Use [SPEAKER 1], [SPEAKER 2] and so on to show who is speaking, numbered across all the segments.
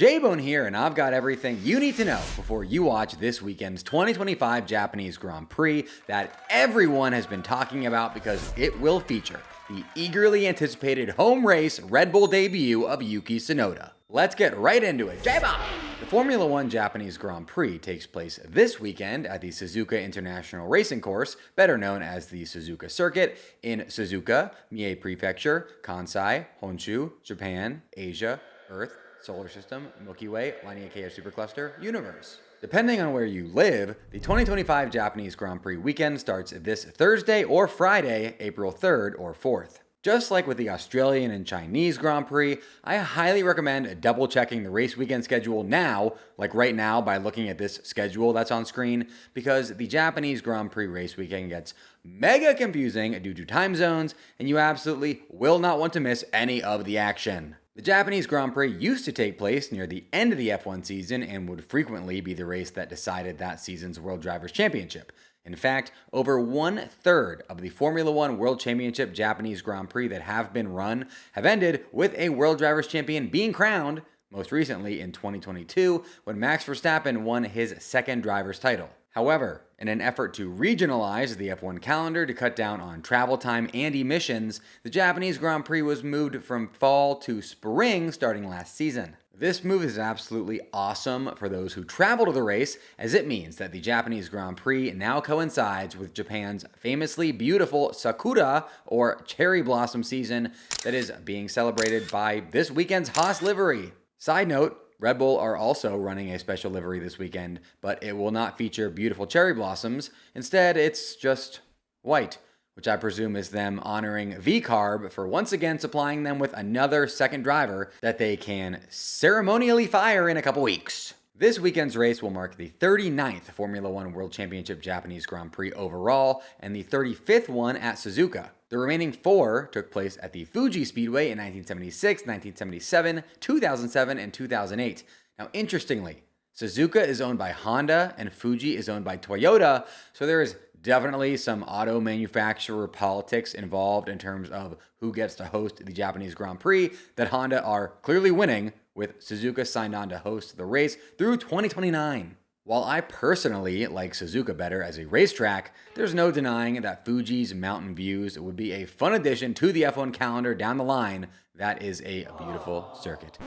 [SPEAKER 1] J-Bone here, and I've got everything you need to know before you watch this weekend's 2025 Japanese Grand Prix that everyone has been talking about because it will feature the eagerly anticipated home race Red Bull debut of Yuki Tsunoda. Let's get right into it. J-Bone! The Formula One Japanese Grand Prix takes place this weekend at the Suzuka International Racing Course, better known as the Suzuka Circuit, in Suzuka, Mie Prefecture, Kansai, Honshu, Japan, Asia, Earth, Solar System, Milky Way, Laniakea Supercluster, Universe. Depending on where you live, the 2025 Japanese Grand Prix weekend starts this Thursday or Friday, April 3rd or 4th. Just like with the Australian and Chinese Grand Prix, I highly recommend double checking the race weekend schedule now, like right now by looking at this schedule that's on screen, because the Japanese Grand Prix race weekend gets mega confusing due to time zones, and you absolutely will not want to miss any of the action. The Japanese Grand Prix used to take place near the end of the F1 season and would frequently be the race that decided that season's World Drivers' Championship. In fact, over 1/3 of the Formula One World Championship Japanese Grand Prix that have been run have ended with a World Drivers' Champion being crowned, most recently in 2022 when Max Verstappen won his second driver's title. However, in an effort to regionalize the F1 calendar to cut down on travel time and emissions, the Japanese Grand Prix was moved from fall to spring starting last season. This move is absolutely awesome for those who travel to the race, as it means that the Japanese Grand Prix now coincides with Japan's famously beautiful Sakura, or cherry blossom season, that is being celebrated by this weekend's Haas livery. Side note, Red Bull are also running a special livery this weekend, but it will not feature beautiful cherry blossoms. Instead, it's just white, which I presume is them honoring V-Carb for once again supplying them with another second driver that they can ceremonially fire in a couple weeks. This weekend's race will mark the 39th Formula One World Championship Japanese Grand Prix overall and the 35th one at Suzuka. The remaining 4 took place at the Fuji Speedway in 1976, 1977, 2007, and 2008. Now, interestingly, Suzuka is owned by Honda and Fuji is owned by Toyota, so there is definitely some auto manufacturer politics involved in terms of who gets to host the Japanese Grand Prix that Honda are clearly winning, with Suzuka signed on to host the race through 2029. While I personally like Suzuka better as a racetrack, there's no denying that Fuji's mountain views would be a fun addition to the F1 calendar down the line. That is a beautiful circuit.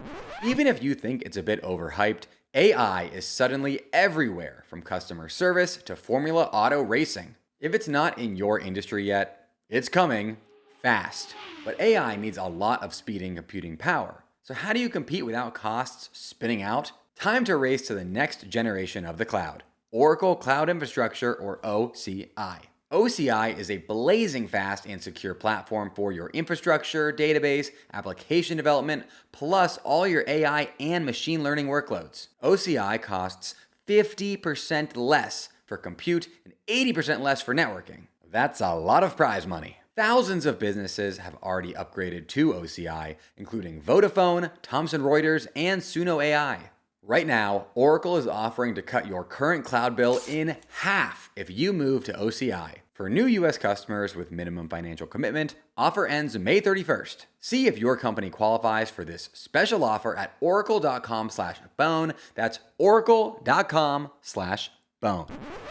[SPEAKER 1] Even if you think it's a bit overhyped, AI is suddenly everywhere, from customer service to Formula Auto racing. If it's not in your industry yet, it's coming fast. But AI needs a lot of speeding computing power. So how do you compete without costs spinning out? Time to race to the next generation of the cloud, Oracle Cloud Infrastructure, or OCI. OCI is a blazing fast and secure platform for your infrastructure, database, application development, plus all your AI and machine learning workloads. OCI costs 50% less for compute and 80% less for networking. That's a lot of prize money. Thousands of businesses have already upgraded to OCI, including Vodafone, Thomson Reuters, and Suno AI. Right now, Oracle is offering to cut your current cloud bill in half if you move to OCI. For new US customers with minimum financial commitment, offer ends May 31st. See if your company qualifies for this special offer at oracle.com/bone. That's oracle.com/bone.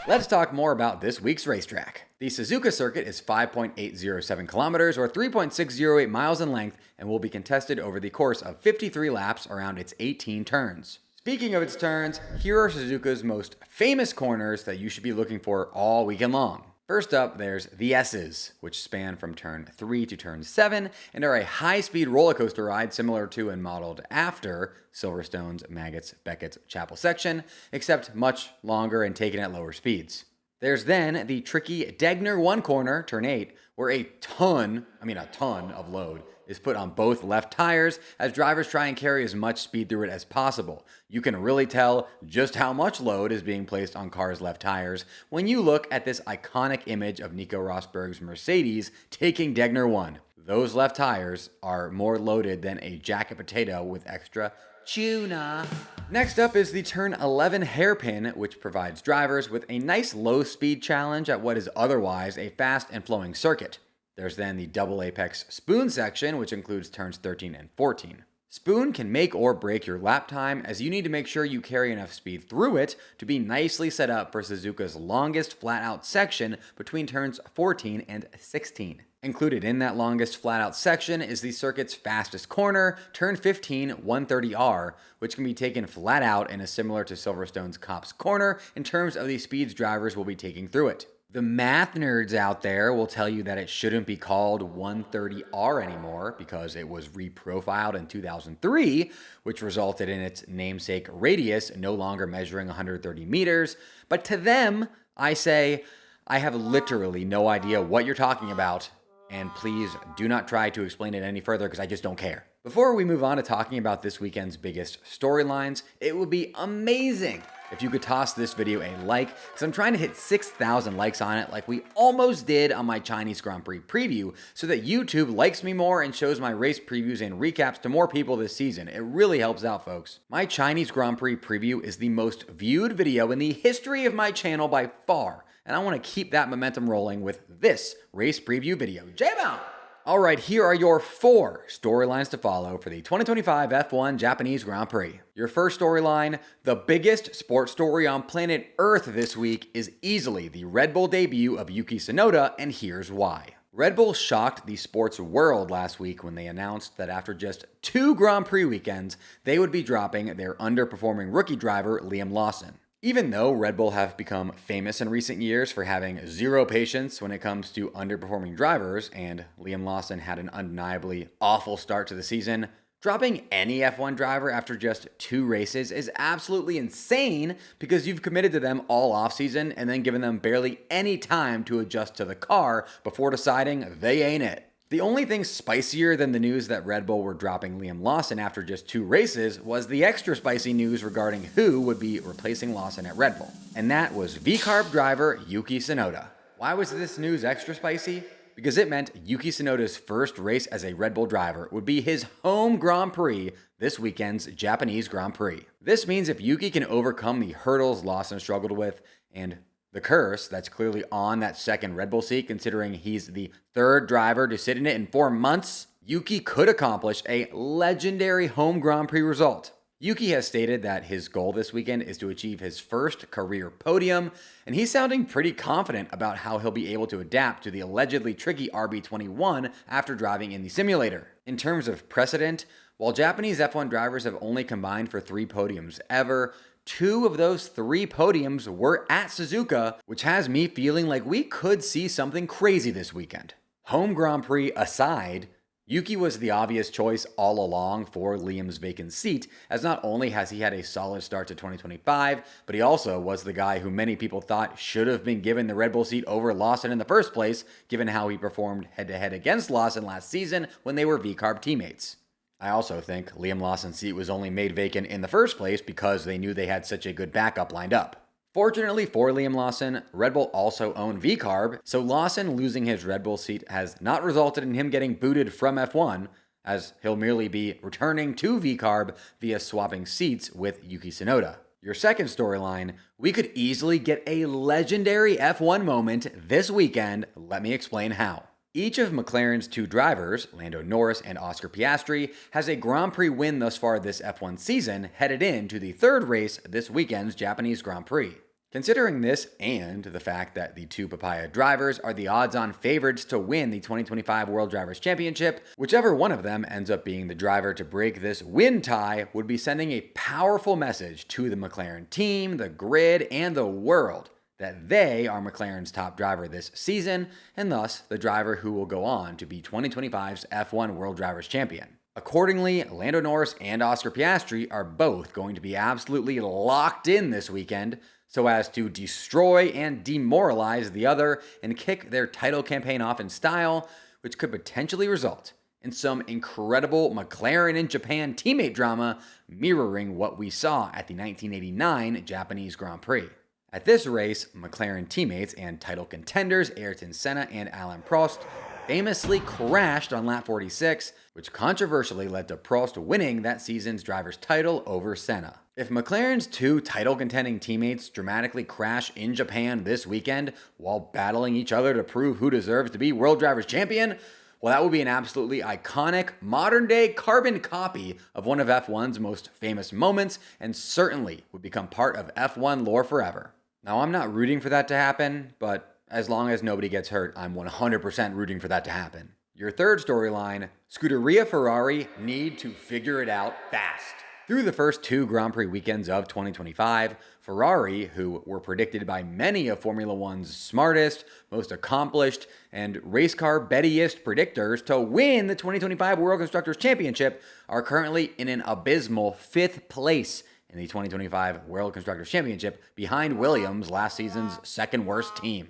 [SPEAKER 1] Let's talk more about this week's racetrack. The Suzuka circuit is 5.807 kilometers or 3.608 miles in length and will be contested over the course of 53 laps around its 18 turns. Speaking of its turns, here are Suzuka's most famous corners that you should be looking for all weekend long. First up, there's the S's, which span from turn 3 to turn 7 and are a high-speed roller coaster ride similar to and modeled after Silverstone's, Maggots, Beckett's Chapel section, except much longer and taken at lower speeds. There's then the tricky Degner 1 corner, turn 8, where a ton of load is put on both left tires as drivers try and carry as much speed through it as possible. You can really tell just how much load is being placed on cars' left tires when you look at this iconic image of Nico Rosberg's Mercedes taking Degner 1. Those left tires are more loaded than a jacket potato with extra tuna. Next up is the turn 11 hairpin, which provides drivers with a nice low speed challenge at what is otherwise a fast and flowing circuit. There's then the double apex spoon section, which includes turns 13 and 14. Spoon can make or break your lap time, as you need to make sure you carry enough speed through it to be nicely set up for Suzuka's longest flat-out section between turns 14 and 16. Included in that longest flat-out section is the circuit's fastest corner, turn 15 130R, which can be taken flat out and is similar to Silverstone's Copse Corner in terms of the speeds drivers will be taking through it. The math nerds out there will tell you that it shouldn't be called 130R anymore because it was reprofiled in 2003, which resulted in its namesake radius no longer measuring 130 meters. But to them, I say, I have literally no idea what you're talking about, and please do not try to explain it any further because I just don't care. Before we move on to talking about this weekend's biggest storylines, it would be amazing if you could toss this video a like, because I'm trying to hit 6,000 likes on it like we almost did on my Chinese Grand Prix preview, so that YouTube likes me more and shows my race previews and recaps to more people this season. It really helps out, folks. My Chinese Grand Prix preview is the most viewed video in the history of my channel by far, and I want to keep that momentum rolling with this race preview video. J-Bound! Alright, here are your 4 storylines to follow for the 2025 F1 Japanese Grand Prix. Your first storyline, the biggest sports story on planet Earth this week, is easily the Red Bull debut of Yuki Tsunoda, and here's why. Red Bull shocked the sports world last week when they announced that after just 2 Grand Prix weekends, they would be dropping their underperforming rookie driver, Liam Lawson. Even though Red Bull have become famous in recent years for having zero patience when it comes to underperforming drivers, and Liam Lawson had an undeniably awful start to the season, dropping any F1 driver after just 2 races is absolutely insane because you've committed to them all offseason and then given them barely any time to adjust to the car before deciding they ain't it. The only thing spicier than the news that Red Bull were dropping Liam Lawson after just 2 races was the extra spicy news regarding who would be replacing Lawson at Red Bull. And that was VCARB driver Yuki Tsunoda. Why was this news extra spicy? Because it meant Yuki Tsunoda's first race as a Red Bull driver would be his home Grand Prix, this weekend's Japanese Grand Prix. This means if Yuki can overcome the hurdles Lawson struggled with and the curse that's clearly on that second Red Bull seat, considering he's the 3rd driver to sit in it in 4 months, Yuki could accomplish a legendary home Grand Prix result. Yuki has stated that his goal this weekend is to achieve his first career podium, and he's sounding pretty confident about how he'll be able to adapt to the allegedly tricky RB21 after driving in the simulator. In terms of precedent, while Japanese F1 drivers have only combined for 3 podiums ever, 2 of those 3 podiums were at Suzuka, which has me feeling like we could see something crazy this weekend. Home Grand Prix aside, Yuki was the obvious choice all along for Liam's vacant seat, as not only has he had a solid start to 2025, but he also was the guy who many people thought should have been given the Red Bull seat over Lawson in the first place, given how he performed head-to-head against Lawson last season when they were VCARB teammates. I also think Liam Lawson's seat was only made vacant in the first place because they knew they had such a good backup lined up. Fortunately for Liam Lawson, Red Bull also owned VCARB, so Lawson losing his Red Bull seat has not resulted in him getting booted from F1, as he'll merely be returning to VCARB via swapping seats with Yuki Tsunoda. Your second storyline, we could easily get a legendary F1 moment this weekend. Let me explain how. Each of McLaren's 2 drivers, Lando Norris and Oscar Piastri, has a Grand Prix win thus far this F1 season, headed into the 3rd race this weekend's Japanese Grand Prix. Considering this, and the fact that the 2 Papaya drivers are the odds-on favorites to win the 2025 World Drivers' Championship, whichever one of them ends up being the driver to break this win tie would be sending a powerful message to the McLaren team, the grid, and the world that they are McLaren's top driver this season, and thus the driver who will go on to be 2025's F1 World Drivers' Champion. Accordingly, Lando Norris and Oscar Piastri are both going to be absolutely locked in this weekend so as to destroy and demoralize the other and kick their title campaign off in style, which could potentially result in some incredible McLaren in Japan teammate drama mirroring what we saw at the 1989 Japanese Grand Prix. At this race, McLaren teammates and title contenders Ayrton Senna and Alain Prost famously crashed on lap 46, which controversially led to Prost winning that season's driver's title over Senna. If McLaren's 2 title contending teammates dramatically crash in Japan this weekend while battling each other to prove who deserves to be World Drivers' Champion, Well, that would be an absolutely iconic, modern-day carbon copy of one of F1's most famous moments, and certainly would become part of F1 lore forever. Now, I'm not rooting for that to happen, but as long as nobody gets hurt, I'm 100% rooting for that to happen. Your third storyline, Scuderia Ferrari need to figure it out fast. Through the first two Grand Prix weekends of 2025, Ferrari, who were predicted by many of Formula One's smartest, most accomplished, and race car bettiest predictors to win the 2025 World Constructors' Championship, are currently in an abysmal 5th place in the 2025 World Constructors' Championship, behind Williams, last season's second worst team.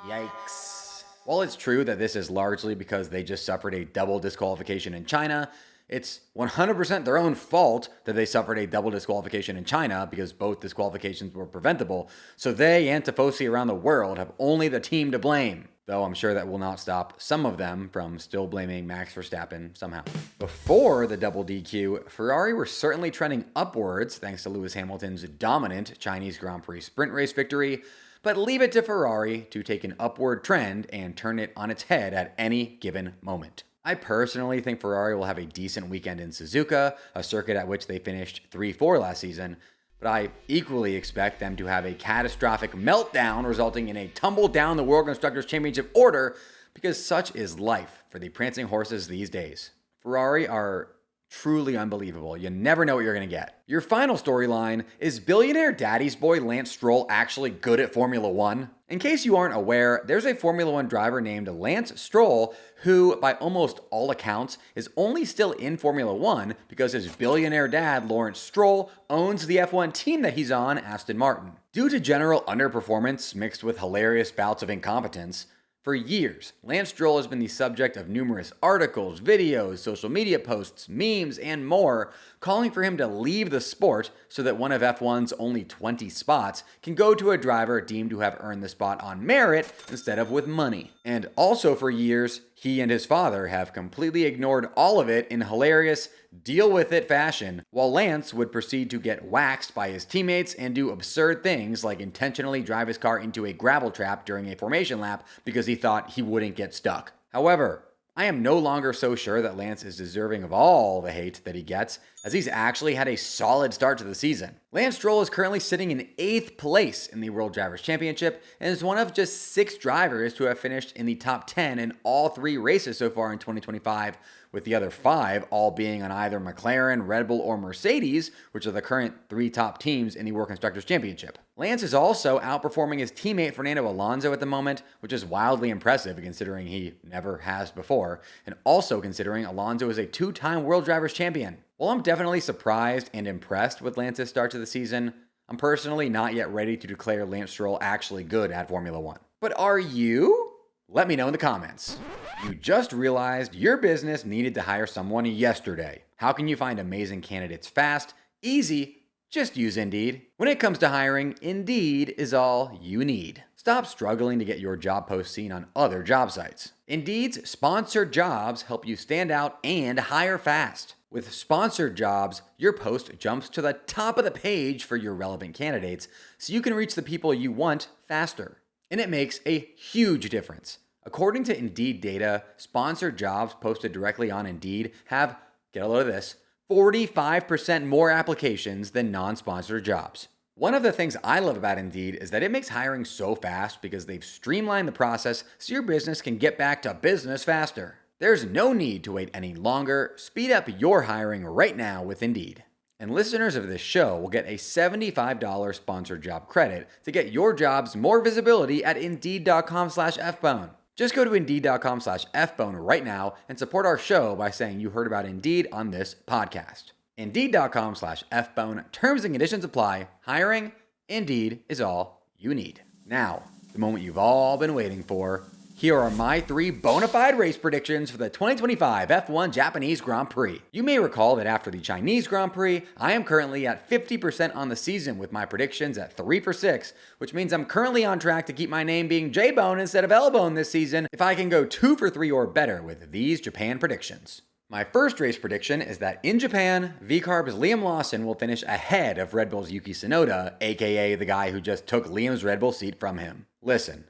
[SPEAKER 1] Yikes. While it's true that this is largely because they just suffered a double disqualification in China, it's 100% their own fault that they suffered a double disqualification in China because both disqualifications were preventable, so they and Tifosi around the world have only the team to blame. Though I'm sure that will not stop some of them from still blaming Max Verstappen somehow. Before the double DQ, Ferrari were certainly trending upwards thanks to Lewis Hamilton's dominant Chinese Grand Prix sprint race victory, but leave it to Ferrari to take an upward trend and turn it on its head at any given moment. I personally think Ferrari will have a decent weekend in Suzuka, a circuit at which they finished 3-4 last season, but I equally expect them to have a catastrophic meltdown resulting in a tumble down the World Constructors' Championship order, because such is life for the prancing horses these days. Ferrari are truly unbelievable. You never know what you're going to get. Your final storyline, is billionaire daddy's boy Lance Stroll actually good at Formula One? In case you aren't aware, there's a Formula One driver named Lance Stroll who, by almost all accounts, is only still in Formula One because his billionaire dad, Lawrence Stroll, owns the F1 team that he's on, Aston Martin. Due to general underperformance mixed with hilarious bouts of incompetence, for years, Lance Stroll has been the subject of numerous articles, videos, social media posts, memes, and more, calling for him to leave the sport so that one of F1's only 20 spots can go to a driver deemed to have earned the spot on merit instead of with money. And also for years, he and his father have completely ignored all of it in hilarious deal-with-it fashion, while Lance would proceed to get waxed by his teammates and do absurd things like intentionally drive his car into a gravel trap during a formation lap because he thought he wouldn't get stuck. However, I am no longer so sure that Lance is deserving of all the hate that he gets, as he's actually had a solid start to the season. Lance Stroll is currently sitting in 8th place in the World Drivers' Championship and is one of just 6 drivers to have finished in the top 10 in all 3 races so far in 2025, with the other 5 all being on either McLaren, Red Bull, or Mercedes, which are the current 3 top teams in the World Constructors' Championship. Lance is also outperforming his teammate Fernando Alonso at the moment, which is wildly impressive considering he never has before, and also considering Alonso is a 2-time World Drivers' Champion. While I'm definitely surprised and impressed with Lance's start to the season, I'm personally not yet ready to declare Lance Stroll actually good at Formula One. But are you? Let me know in the comments. You just realized your business needed to hire someone yesterday. How can you find amazing candidates fast, easy? Just use Indeed. When it comes to hiring, Indeed is all you need. Stop struggling to get your job post seen on other job sites. Indeed's sponsored jobs help you stand out and hire fast. With sponsored jobs, your post jumps to the top of the page for your relevant candidates so you can reach the people you want faster. And it makes a huge difference. According to Indeed data, sponsored jobs posted directly on Indeed have, get a load of this, 45% more applications than non-sponsored jobs. One of the things I love about Indeed is that it makes hiring so fast because they've streamlined the process so your business can get back to business faster. There's no need to wait any longer. Speed up your hiring right now with Indeed. And listeners of this show will get a $75 sponsored job credit to get your jobs more visibility at Indeed.com/FBone. Just go to Indeed.com/FBone right now and support our show by saying you heard about Indeed on this podcast. Indeed.com/FBone. Terms and conditions apply. Hiring? Indeed is all you need. Now, the moment you've all been waiting for. Here are my 3 bona fide race predictions for the 2025 F1 Japanese Grand Prix. You may recall that after the Chinese Grand Prix, I am currently at 50% on the season with my predictions at 3 for 6, which means I'm currently on track to keep my name being J-Bone instead of L-Bone this season if I can go 2 for 3 or better with these Japan predictions. My first race prediction is that in Japan, VCarb's Liam Lawson will finish ahead of Red Bull's Yuki Tsunoda, aka the guy who just took Liam's Red Bull seat from him. Listen.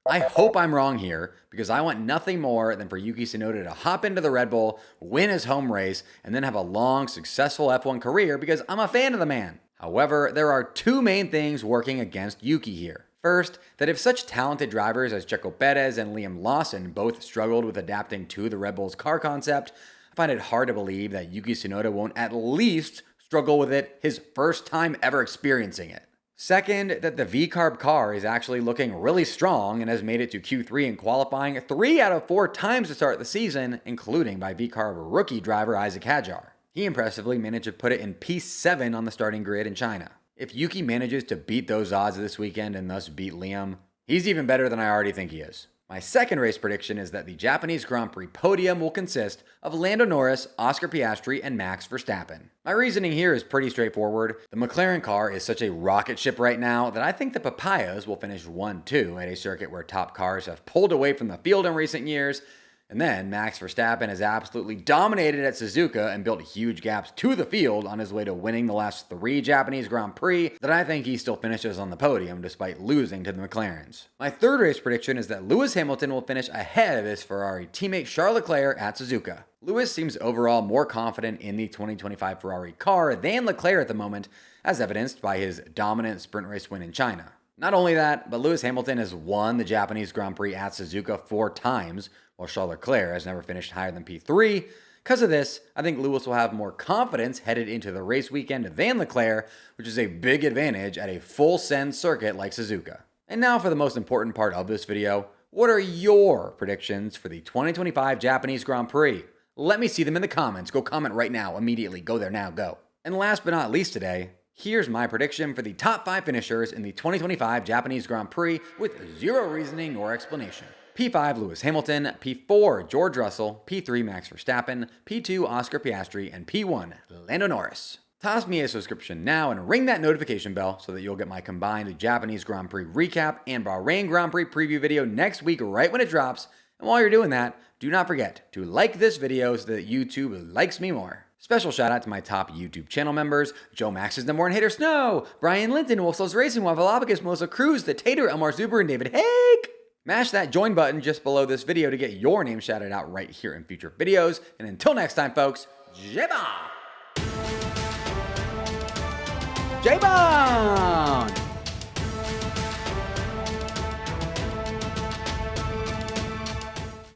[SPEAKER 1] I hope I'm wrong here, because I want nothing more than for Yuki Tsunoda to hop into the Red Bull, win his home race, and then have a long, successful F1 career because I'm a fan of the man. However, there are two main things working against Yuki here. First, that if such talented drivers as Checo Perez and Liam Lawson both struggled with adapting to the Red Bull's car concept, I find it hard to believe that Yuki Tsunoda won't at least struggle with it his first time ever experiencing it. Second, that the V-Carb car is actually looking really strong and has made it to Q3 in qualifying 3 out of 4 times to start the season, including by V-Carb rookie driver Isaac Hadjar. He impressively managed to put it in P7 on the starting grid in China. If Yuki manages to beat those odds this weekend and thus beat Liam, he's even better than I already think he is. My second race prediction is that the Japanese Grand Prix podium will consist of Lando Norris, Oscar Piastri, and Max Verstappen. My reasoning here is pretty straightforward. The McLaren car is such a rocket ship right now that I think the Papayas will finish 1-2 at a circuit where top cars have pulled away from the field in recent years. And then Max Verstappen has absolutely dominated at Suzuka and built huge gaps to the field on his way to winning the last 3 Japanese Grand Prix that I think he still finishes on the podium despite losing to the McLarens. My third race prediction is that Lewis Hamilton will finish ahead of his Ferrari teammate Charles Leclerc at Suzuka. Lewis seems overall more confident in the 2025 Ferrari car than Leclerc at the moment, as evidenced by his dominant sprint race win in China. Not only that, but Lewis Hamilton has won the Japanese Grand Prix at Suzuka 4 times, while Charles Leclerc has never finished higher than P3. Because of this, I think Lewis will have more confidence headed into the race weekend than Leclerc, which is a big advantage at a full send circuit like Suzuka. And now for the most important part of this video, what are your predictions for the 2025 Japanese Grand Prix? Let me see them in the comments. Go comment right now, immediately. Go there now, go. And last but not least today, here's my prediction for the top 5 finishers in the 2025 Japanese Grand Prix with zero reasoning nor explanation. P5 Lewis Hamilton, P4 George Russell, P3 Max Verstappen, P2 Oscar Piastri, and P1 Lando Norris. Toss me a subscription now and ring that notification bell so that you'll get my combined Japanese Grand Prix recap and Bahrain Grand Prix preview video next week right when it drops. And while you're doing that, do not forget to like this video so that YouTube likes me more. Special shout out to my top YouTube channel members: Joe Max's #1 hater Snow, Brian Linton, Wolfsels Racing, Waffleopicus, Melissa Cruz, The Tater, Elmar Zuber, and David Hake. Mash that join button just below this video to get your name shouted out right here in future videos. And until next time, folks, J-Bomb! J-Bomb!